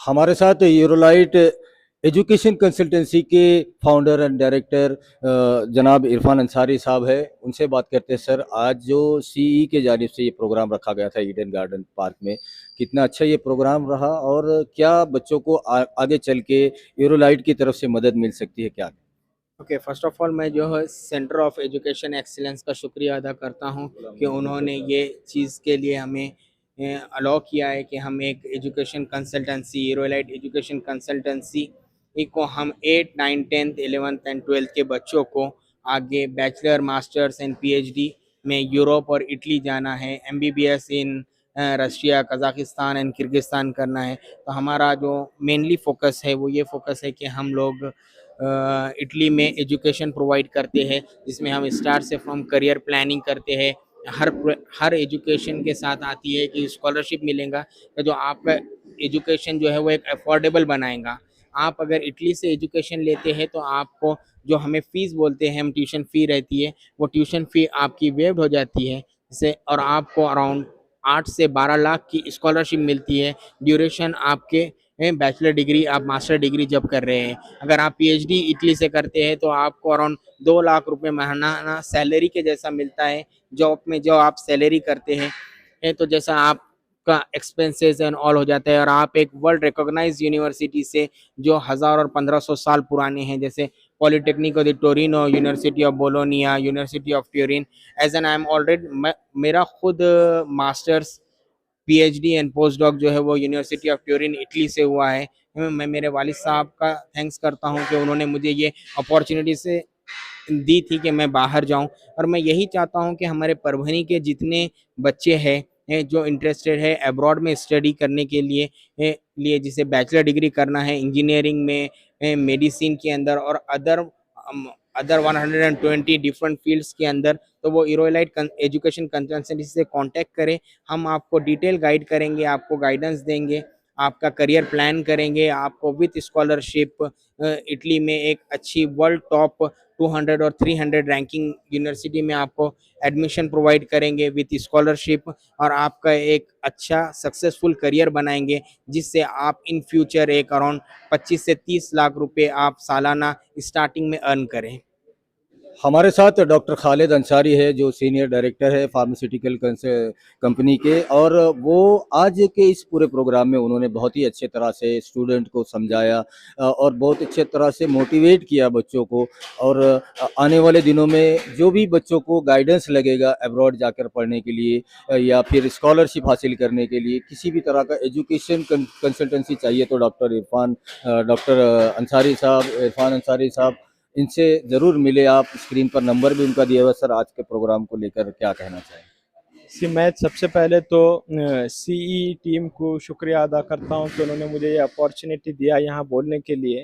हमारे साथ यूरोलाइट education consultancy के फाउंडर एंड डायरेक्टर जनाब इरफान अंसारी साहब है। उनसे बात करते हैं। सर, आज जो सीई के जानिब से ये प्रोग्राम रखा गया था ईडन गार्डन पार्क में, कितना अच्छा ये प्रोग्राम रहा और क्या बच्चों को आगे चल के यूरोलाइट की तरफ से मदद मिल सकती है क्या? ओके, फर्स्ट ऑफ ऑल मैं जो है सेंटर ऑफ एजुकेशन एक्सीलेंस का शुक्रिया अदा करता हूं कि उन्होंने ये चीज़ के लिए हमें अलाउ किया है कि हम एक एजुकेशन कंसल्टेंसी यूरोलाइट एजुकेशन कंसल्टेंसी को हम 8, 9, 10th, 11th एंड 12th के बच्चों को आगे बैचलर, मास्टर्स एंड पीएचडी में यूरोप और इटली जाना है, MBBS in Russia, Kazakhstan and Kyrgyzstan करना है। तो हमारा जो मेनली फोकस है वो ये फोकस है कि हम लोग इटली में एजुकेशन प्रोवाइड करते हैं, जिसमें हम स्टार्ट से फ्रॉम करियर प्लानिंग करते हैं। हर एजुकेशन के साथ आती है कि स्कॉलरशिप मिलेगा तो जो आपका एजुकेशन जो है वो एक अफोर्डेबल बनाएगा। आप अगर इटली से एजुकेशन लेते हैं तो आपको जो हमें फ़ीस बोलते हैं, हम ट्यूशन फ़ी रहती है, वो ट्यूशन फ़ी आपकी वेव्ड हो जाती है जिससे और आपको अराउंड 8 से 12 लाख की स्कॉलरशिप मिलती है। ड्यूरेशन आपके बैचलर डिग्री, आप मास्टर डिग्री जब कर रहे हैं। अगर आप पीएचडी इटली से करते हैं तो आपको अराउंड 2 लाख रुपए महीना सैलरी के जैसा मिलता है। जॉब में जो आप सैलरी करते हैं तो जैसा आपका एक्सपेंसेस एंड ऑल हो जाता है और आप एक वर्ल्ड रिकॉग्नाइज यूनिवर्सिटी से जो 1000 और 1500 साल पुराने हैं, जैसे Politecnico di Torino, University of Bologna, University of Turin. As an I am already मेरा खुद masters, PhD and post doc जो है वो यूनिवर्सिटी ऑफ ट्यूरिन इटली से हुआ है। मैं मेरे वालिद साहब का थैंक्स करता हूँ कि उन्होंने मुझे ये अपॉर्चुनिटी से दी थी कि मैं बाहर जाऊं। और मैं यही चाहता हूं कि हमारे परभनी के जितने बच्चे हैं जो इंटरेस्टेड है अब्रॉड में स्टडी करने के लिए जिसे बैचलर डिग्री करना है इंजीनियरिंग में, मेडिसिन के अंदर और अदर 120 डिफरेंट फील्ड्स के अंदर, तो वो यूरोलाइट एजुकेशन कंसल्टेंसी से कांटेक्ट करें। हम आपको डिटेल गाइड करेंगे, आपको गाइडेंस देंगे, आपका करियर प्लान करेंगे, आपको विथ स्कॉलरशिप इटली में एक अच्छी वर्ल्ड टॉप 200 और 300 रैंकिंग यूनिवर्सिटी में आपको एडमिशन प्रोवाइड करेंगे विथ स्कॉलरशिप और आपका एक अच्छा सक्सेसफुल करियर बनाएंगे, जिससे आप इन फ्यूचर एक अराउंड 25 से 30 लाख रुपए आप सालाना स्टार्टिंग में अर्न करें। हमारे साथ डॉक्टर खालिद अंसारी है जो सीनियर डायरेक्टर है फार्मास्यूटिकल कंपनी के, और वो आज के इस पूरे प्रोग्राम में उन्होंने बहुत ही अच्छे तरह से स्टूडेंट को समझाया और बहुत अच्छे तरह से मोटिवेट किया बच्चों को। और आने वाले दिनों में जो भी बच्चों को गाइडेंस लगेगा अब्रॉड जाकर पढ़ने के लिए या फिर स्कॉलरशिप हासिल करने के लिए, किसी भी तरह का एजुकेशन कंसल्टेंसी चाहिए तो डॉक्टर अंसारी साहब, इरफान अंसारी साहब, इनसे ज़रूर मिले आप। स्क्रीन पर नंबर भी उनका दिया हुआ। सर, आज के प्रोग्राम को लेकर क्या कहना चाहेंगे? मैं सबसे पहले तो सीई टीम को शुक्रिया अदा करता हूं कि उन्होंने मुझे ये अपॉर्चुनिटी दिया यहाँ बोलने के लिए।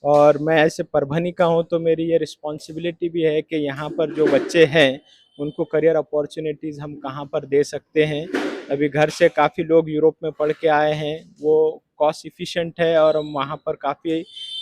और मैं ऐसे परभनी का हूं तो मेरी ये रिस्पॉन्सिबिलिटी भी है कि यहाँ पर जो बच्चे हैं उनको करियर अपॉर्चुनिटीज़ हम कहाँ पर दे सकते हैं। अभी घर से काफ़ी लोग यूरोप में पढ़ के आए हैं, वो कॉस्ट इफ़िशेंट है और हम वहाँ पर काफ़ी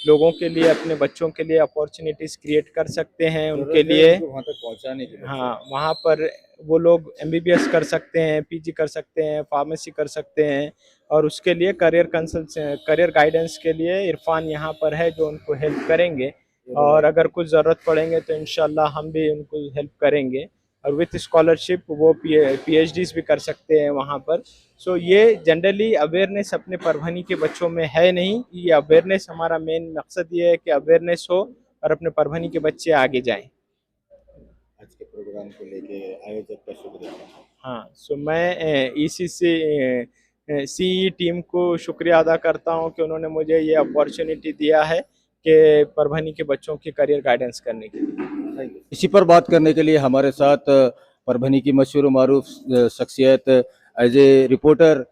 लोगों के लिए, अपने बच्चों के लिए अपॉर्चुनिटीज़ क्रिएट कर सकते हैं उनके लिए। वहाँ तक पहुँचाने के लिए। हाँ, वहाँ पर वो लोग एमबीबीएस कर सकते हैं, पीजी कर सकते हैं, फार्मेसी कर सकते हैं और उसके लिए करियर गाइडेंस के लिए इरफान यहाँ पर है जो उनको हेल्प करेंगे। और अगर कुछ ज़रूरत पड़ेंगे तो इंशाल्लाह हम भी उनको हेल्प करेंगे और विथ स्कॉलरशिप वो पीएचडीज भी कर सकते हैं वहाँ पर। सो ये जनरली अवेयरनेस अपने परभनी के बच्चों में है नहीं। ये अवेयरनेस, हमारा मेन मकसद ये है कि अवेयरनेस हो और अपने परभनी के बच्चे आगे जाएं। आज के प्रोग्राम को लेके आयोजक का शुक्रिया। हाँ, सो मैं सीई टीम को शुक्रिया अदा करता हूँ कि उन्होंने मुझे ये अपॉर्चुनिटी दिया है कि परभनी के बच्चों की करियर गाइडेंस करने के लिए। इसी पर बात करने के लिए हमारे साथ परभनी की मशहूर मारूफ शख्सियत as a reporter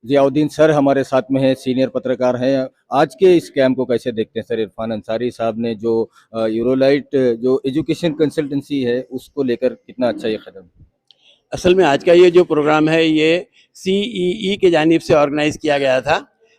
Ziauddin sir हमारे साथ में है, सीनियर पत्रकार हैं। आज के इस कैंप को कैसे देखते हैं सर? इरफान अंसारी साहब ने जो यूरोलाइट जो एजुकेशन कंसल्टेंसी है उसको लेकर कितना अच्छा ये कदम? असल में आज का ये जो प्रोग्राम है ये सीईई के जानिब से ऑर्गेनाइज किया गया था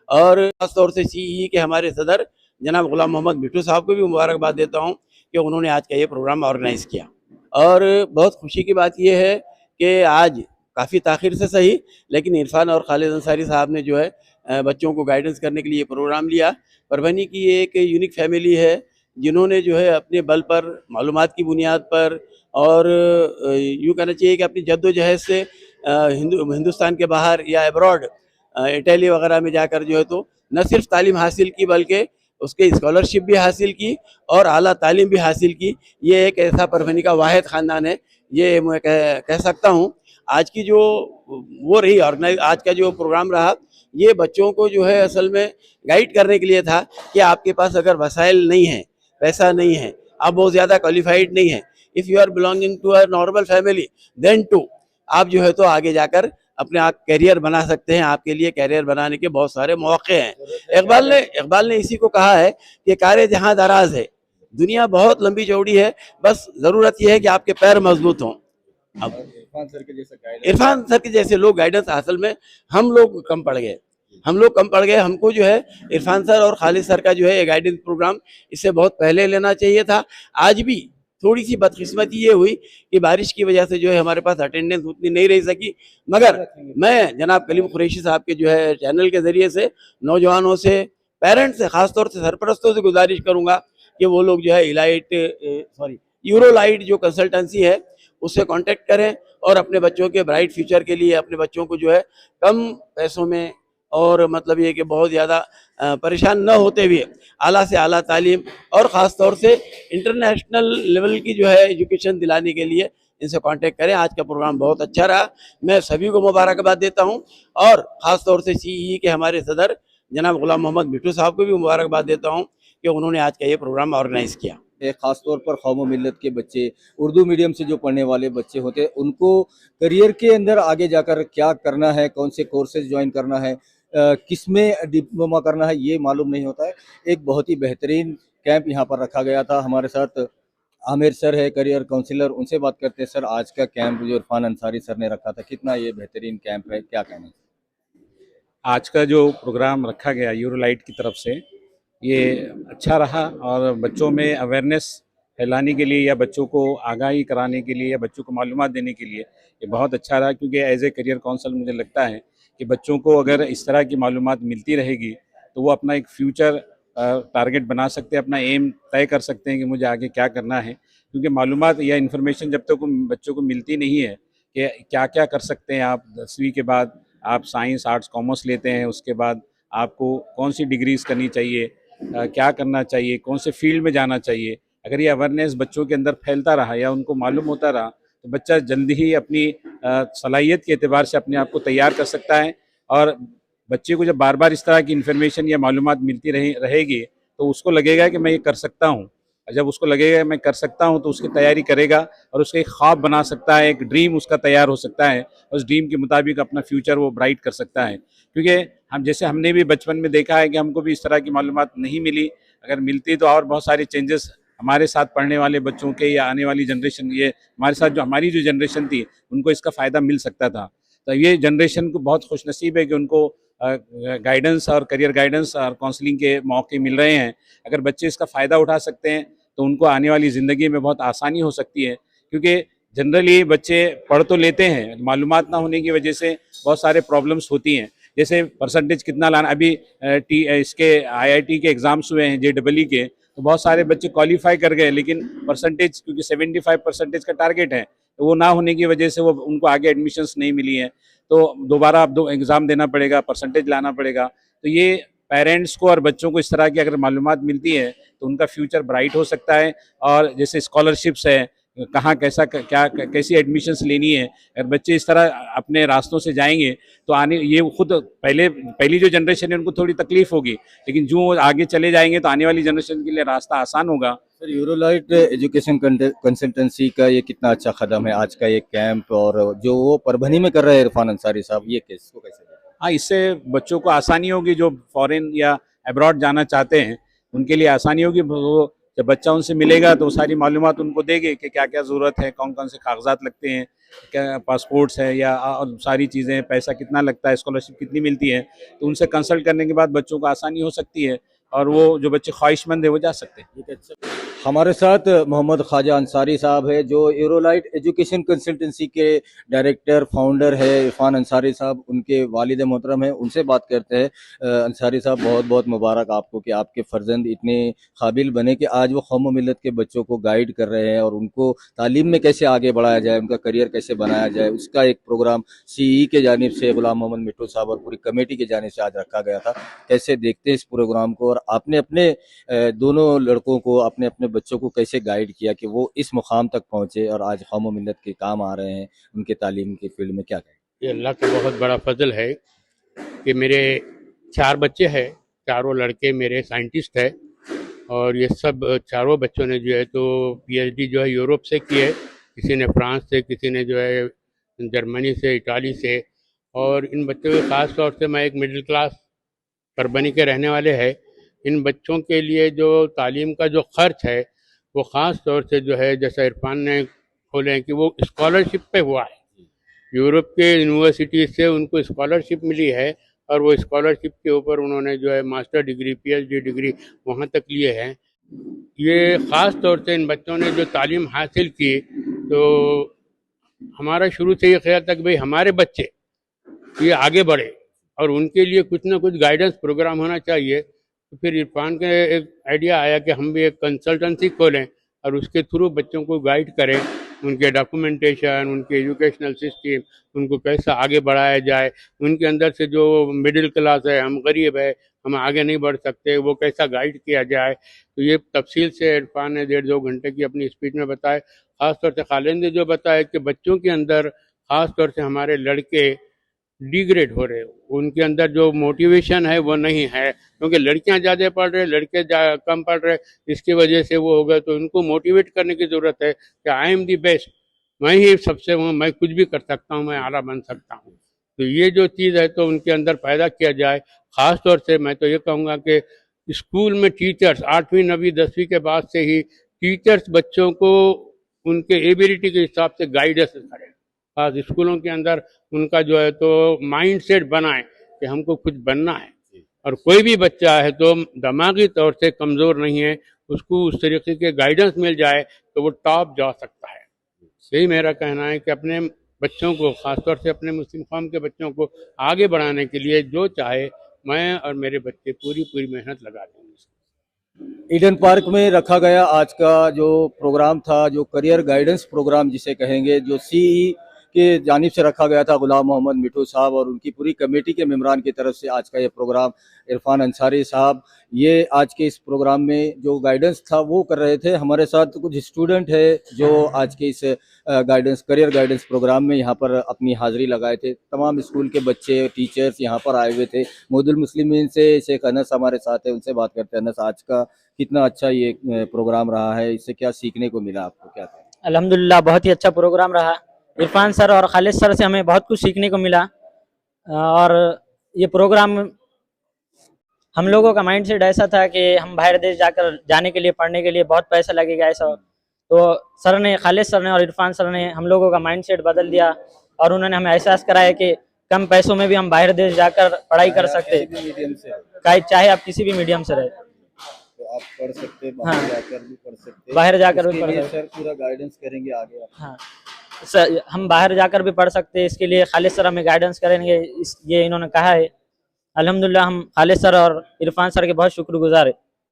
और खास तौर से सीईई के हमारे सदर जनाब गुलाम मोहम्मद भुट्टो साहब को भी मुबारकबाद देता हूँ कि उन्होंने आज का ये प्रोग्राम ऑर्गेनाइज किया। और बहुत खुशी की बात ये है कि आज काफ़ी ताख़ीर से सही लेकिन इरफान और खालिद अंसारी साहब ने जो है बच्चों को गाइडेंस करने के लिए ये प्रोग्राम लिया। परभनी की एक यूनिक फैमिली है जिन्होंने जो है अपने बल पर, मालूमात की बुनियाद पर और यूँ कहना चाहिए कि अपनी जद्दोजहद से हिंदुस्तान के बाहर या अब्रॉड इटली वगैरह में जाकर जो है तो न सिर्फ तालीम हासिल की बल्कि उसके स्कॉलरशिप भी हासिल की और आला तालीम भी हासिल की। ये एक ऐसा परभनी का वाहिद ख़ानदान है, ये मैं कह सकता हूँ। आज की जो वो रही ऑर्गेनाइज, आज का जो प्रोग्राम रहा, ये बच्चों को जो है असल में गाइड करने के लिए था कि आपके पास अगर वसाइल नहीं है, पैसा नहीं है, आप बहुत ज़्यादा क्वालिफाइड नहीं है, if you are belonging to a normal family then टू आप जो है तो आगे जाकर अपने आप कैरियर बना सकते हैं। आपके लिए कैरियर बनाने के बहुत सारे मौके हैं। इकबाल ने इसी को कहा है कि कार्य जहाँ दराज है, दुनिया बहुत लंबी चौड़ी है, बस ज़रूरत यह है कि आपके पैर मजबूत हों। अब इरफान सर के जैसे लोग गाइडेंस असल में हम लोग कम पड़ गए। हमको जो है इरफान सर और खालिद सर का जो है गाइडेंस प्रोग्राम इससे बहुत पहले लेना चाहिए था। आज भी थोड़ी सी बदकिस्मती ये हुई कि बारिश की वजह से जो है हमारे पास अटेंडेंस उतनी नहीं रह सकी, मगर मैं जनाब कलीम कुरैशी साहब के जो है चैनल के ज़रिए से नौजवानों से, पेरेंट्स से, ख़ासतौर से सरपरस्तों से गुजारिश करूँगा कि वो लोग जो है यूरोलाइट जो कंसल्टेंसी है उससे कांटेक्ट करें और अपने बच्चों के ब्राइट फ्यूचर के लिए अपने बच्चों को जो है कम पैसों में और मतलब ये कि बहुत ज़्यादा परेशान न होते हुए आला से आला तालीम और ख़ास तौर से इंटरनेशनल लेवल की जो है एजुकेशन दिलाने के लिए इनसे कांटेक्ट करें। आज का प्रोग्राम बहुत अच्छा रहा, मैं सभी को मुबारकबाद देता हूं और ख़ास तौर से सीईई के हमारे सदर जनाब गुलाम मोहम्मद मिट्टू साहब को भी मुबारकबाद देता हूं कि उन्होंने आज का ये प्रोग्राम ऑर्गेनाइज़ किया। ख़ास तौर पर कौम मिल्लत के बच्चे, उर्दू मीडियम से जो पढ़ने वाले बच्चे होते हैं, उनको करियर के अंदर आगे जाकर क्या करना है, कौन से कोर्सेज ज्वाइन करना है, किसमें डिप्लोमा करना है, ये मालूम नहीं होता है। एक बहुत ही बेहतरीन कैंप यहाँ पर रखा गया था। हमारे साथ आमिर सर है, करियर काउंसलर, उनसे बात करते हैं। सर, आज का कैंप जो इरफान अंसारी सर ने रखा था, कितना ये बेहतरीन कैंप है, क्या कहना है? आज का जो प्रोग्राम रखा गया यूरोलाइट की तरफ से, ये अच्छा रहा और बच्चों में अवेयरनेस फैलाने के लिए या बच्चों को आगाही कराने के लिए या बच्चों को मालूमात देने के लिए ये बहुत अच्छा रहा। क्योंकि एज ए करियर काउंसलर मुझे लगता है कि बच्चों को अगर इस तरह की मालूमात मिलती रहेगी तो वो अपना एक फ्यूचर टारगेट बना सकते हैं, अपना एम तय कर सकते हैं कि मुझे आगे क्या करना है। क्योंकि मालूमात या इन्फॉर्मेशन जब तक बच्चों को मिलती नहीं है कि क्या क्या कर सकते हैं आप 10वीं के बाद, आप साइंस, आर्ट्स, कॉमर्स लेते हैं, उसके बाद आपको कौन सी डिग्रीज करनी चाहिए, क्या करना चाहिए, कौन से फील्ड में जाना चाहिए, अगर ये अवेयरनेस बच्चों के अंदर फैलता रहा या उनको मालूम होता रहा तो बच्चा जल्दी ही अपनी सलाहियत के एतबार से अपने आप को तैयार कर सकता है। और बच्चे को जब बार बार इस तरह की इन्फॉर्मेशन या मालूमात मिलती रहेगी तो उसको लगेगा कि मैं ये कर सकता हूँ। जब उसको लगेगा मैं कर सकता हूँ तो उसकी तैयारी करेगा और उसका एक ख्वाब बना सकता है, एक ड्रीम उसका तैयार हो सकता है, उस ड्रीम के मुताबिक अपना फ्यूचर वो ब्राइट कर सकता है। क्योंकि हमने भी बचपन में देखा है कि हमको भी इस तरह की मालूमात नहीं मिली, अगर मिलती तो और बहुत सारे चेंजेस हमारे साथ पढ़ने वाले बच्चों के या आने वाली जनरेशन, ये हमारे साथ जो हमारी जो जनरेशन थी उनको इसका फ़ायदा मिल सकता था। तो ये जनरेशन को बहुत खुशनसीब है कि उनको गाइडेंस और करियर गाइडेंस और काउंसलिंग के मौके मिल रहे हैं। अगर बच्चे इसका फ़ायदा उठा सकते हैं तो उनको आने वाली ज़िंदगी में बहुत आसानी हो सकती है। क्योंकि जनरली बच्चे पढ़ तो लेते हैं, मालूमात ना होने की वजह से बहुत सारे प्रॉब्लम्स होती हैं। जैसे परसेंटेज कितना लाना, अभी इसके IIT के एग्ज़ाम्स हुए हैं JEE के, तो बहुत सारे बच्चे क्वालिफाई कर गए लेकिन परसेंटेज, क्योंकि 75% का टारगेट है, तो वो ना होने की वजह से वो उनको आगे एडमिशन्स नहीं मिली हैं, तो दोबारा अब 2 एग्ज़ाम देना पड़ेगा, परसेंटेज लाना पड़ेगा। तो ये पेरेंट्स को और बच्चों को इस तरह की अगर मालूमात मिलती है तो उनका फ्यूचर ब्राइट हो सकता है। और जैसे स्कॉलरशिप्स है, कहाँ कैसी एडमिशन्स लेनी है, अगर बच्चे इस तरह अपने रास्तों से जाएंगे तो ये खुद पहली जो जनरेशन है उनको थोड़ी तकलीफ होगी, लेकिन जो आगे चले जाएंगे तो आने वाली जनरेशन के लिए रास्ता आसान होगा। सर, यूरोलाइट एजुकेशन कंसल्टेंसी का ये कितना अच्छा कदम है आज का ये कैंप, और जो वो परभनी में कर रहे हैं इरफान अंसारी साहब, ये कैसे देखें? हाँ, इससे बच्चों को आसानी होगी, जो फॉरेन या अब्रॉड जाना चाहते हैं उनके लिए आसानी होगी। वो जब बच्चा उनसे मिलेगा तो सारी मालूमात उनको देंगे कि क्या क्या ज़रूरत है, कौन कौन से कागजात लगते हैं, क्या पासपोर्ट्स है या और सारी चीज़ें, पैसा कितना लगता है, स्कॉलरशिप कितनी मिलती है, तो उनसे कंसल्ट करने के बाद बच्चों को आसानी हो सकती है और वो जो बच्चे ख्वाहिशमंद है वो जा सकते हैं। हमारे साथ मोहम्मद ख्वाजा अंसारी साहब है जो यूरोलाइट एजुकेशन कंसल्टेंसी के डायरेक्टर फाउंडर है। इरफान अंसारी साहब उनके वालिद मोहतरम हैं, उनसे बात करते हैं। अंसारी साहब, बहुत बहुत मुबारक आपको कि आपके फर्जंद इतने काबिल बने कि आज वो कौम मिलत के बच्चों को गाइड कर रहे हैं और उनको तालीम में कैसे आगे बढ़ाया जाए, उनका करियर कैसे बनाया जाए, उसका एक प्रोग्राम CEE के जानिब से गुलाम मोहम्मद मिट्टू साहब और पूरी कमेटी के जानिब से आज रखा गया था। कैसे देखते हैं इस प्रोग्राम को और आपने अपने दोनों लड़कों को, अपने अपने बच्चों को कैसे गाइड किया कि वो इस मुकाम तक पहुंचे और आज कौम व मिल्लत के काम आ रहे हैं, उनके तालीम के फील्ड में क्या कहें? ये अल्लाह का बहुत बड़ा फजल है कि मेरे 4 बच्चे हैं, चारों लड़के मेरे साइंटिस्ट हैं और ये सब चारों बच्चों ने जो है तो PhD जो है यूरोप से की है, किसी ने फ्रांस से, किसी ने जो है जर्मनी से, इटाली से। और इन बच्चों के ख़ास तौर से, मैं एक मिडिल क्लास परबनी के रहने वाले हैं, इन बच्चों के लिए जो तालीम का जो ख़र्च है वो ख़ास तौर से जो है, जैसा इरफान ने खोले हैं कि वो स्कॉलरशिप पे हुआ है। यूरोप के यूनिवर्सिटी से उनको स्कॉलरशिप मिली है और वो स्कॉलरशिप के ऊपर उन्होंने जो है मास्टर डिग्री, PhD डिग्री वहाँ तक लिए हैं। ये ख़ास तौर से इन बच्चों ने जो तालीम हासिल की, तो हमारा शुरू से ये ख्याल था कि भाई हमारे बच्चे ये आगे बढ़े और उनके लिए कुछ ना कुछ गाइडेंस प्रोग्राम होना चाहिए। तो फिर इरफान के एक आइडिया आया कि हम भी एक कंसल्टेंसी खोलें और उसके थ्रू बच्चों को गाइड करें, उनके डॉक्यूमेंटेशन, उनके एजुकेशनल सिस्टम, उनको कैसा आगे बढ़ाया जाए, उनके अंदर से जो मिडिल क्लास है, हम गरीब है, हम आगे नहीं बढ़ सकते, वो कैसा गाइड किया जाए। तो ये तफसील से इरफान ने 1.5-2 घंटे की अपनी स्पीच में बताया। ख़ासतौर से खालिद ने जो बताया कि बच्चों के अंदर, ख़ास तौर से हमारे लड़के डिग्रेड हो रहे, उनके अंदर जो मोटिवेशन है वो नहीं है, क्योंकि लड़कियां ज़्यादा पढ़ रहे, लड़के कम पढ़ रहे, इसकी वजह से वो हो गए। तो इनको मोटिवेट करने की ज़रूरत है कि आई एम दी बेस्ट, मैं ही सबसे हूँ, मैं कुछ भी कर सकता हूँ, मैं आला बन सकता हूँ। तो ये जो चीज़ है तो उनके अंदर पैदा किया जाए। ख़ास तौर से मैं तो ये कहूँगा कि स्कूल में टीचर्स 8वीं 9वीं 10वीं के बाद से ही टीचर्स बच्चों को उनके एबिलिटी के हिसाब से गाइडेंस करें। खास स्कूलों के अंदर उनका जो है तो माइंड सेट बनाए कि हमको कुछ बनना है, और कोई भी बच्चा है तो दिमागी तौर से कमज़ोर नहीं है, उसको उस तरीके के गाइडेंस मिल जाए तो वो टॉप जा सकता है। यही मेरा कहना है कि अपने बच्चों को, ख़ासतौर से अपने मुस्लिम कौम के बच्चों को आगे बढ़ाने के लिए जो चाहे, मैं और मेरे बच्चे पूरी मेहनत लगा देंगे। ईडन पार्क में रखा गया आज का जो प्रोग्राम था, जो करियर गाइडेंस प्रोग्राम जिसे कहेंगे, जो CEE के जानिब से रखा गया था गुलाम मोहम्मद मिट्टू साहब और उनकी पूरी कमेटी के मेम्बरान की तरफ से आज का ये प्रोग्राम। इरफान अंसारी साहब ये आज के इस प्रोग्राम में जो गाइडेंस था वो कर रहे थे। हमारे साथ कुछ स्टूडेंट है जो आज के इस करियर गाइडेंस प्रोग्राम में यहाँ पर अपनी हाज़िरी लगाए थे। तमाम स्कूल के बच्चे, टीचर्स यहाँ पर आए हुए थे। मुहद्दिल मुस्लिमीन से शेख अनस हमारे साथ है, उनसे बात करते हैं। अनस, आज का कितना अच्छा ये प्रोग्राम रहा है, इससे क्या सीखने को मिला आपको, क्या कहें? अल्हम्दुलिल्लाह बहुत ही अच्छा प्रोग्राम रहा। इरफान सर और खालिद सर से हमें बहुत कुछ सीखने को मिला और ये प्रोग्राम, हम लोगों का माइंड सेट ऐसा था कि हम बाहर देश जाने के लिए, पढ़ने के लिए बहुत पैसा लगेगा ऐसा। तो सर ने, खालिद सर ने और इरफान सर ने हम लोगों का माइंड सेट बदल दिया और उन्होंने हमें एहसास कराया कि कम पैसों में भी हम बाहर देश जाकर पढ़ाई कर सकते, चाहे आप किसी भी मीडियम से रहे, तो आप पढ़ सकते, हाँ, जाकर भी पढ़ सकते, बाहर जाकर भी पढ़ सकते। सर पूरा गाइडेंस करेंगे आगे। हाँ सर, हम बाहर जाकर भी पढ़ सकते हैं, इसके लिए खालिद सर हमें गाइडेंस करेंगे, ये इन्होंने कहा है। अल्हम्दुलिल्लाह हम खालिद सर और इरफान सर के बहुत शुक्रगुजार है।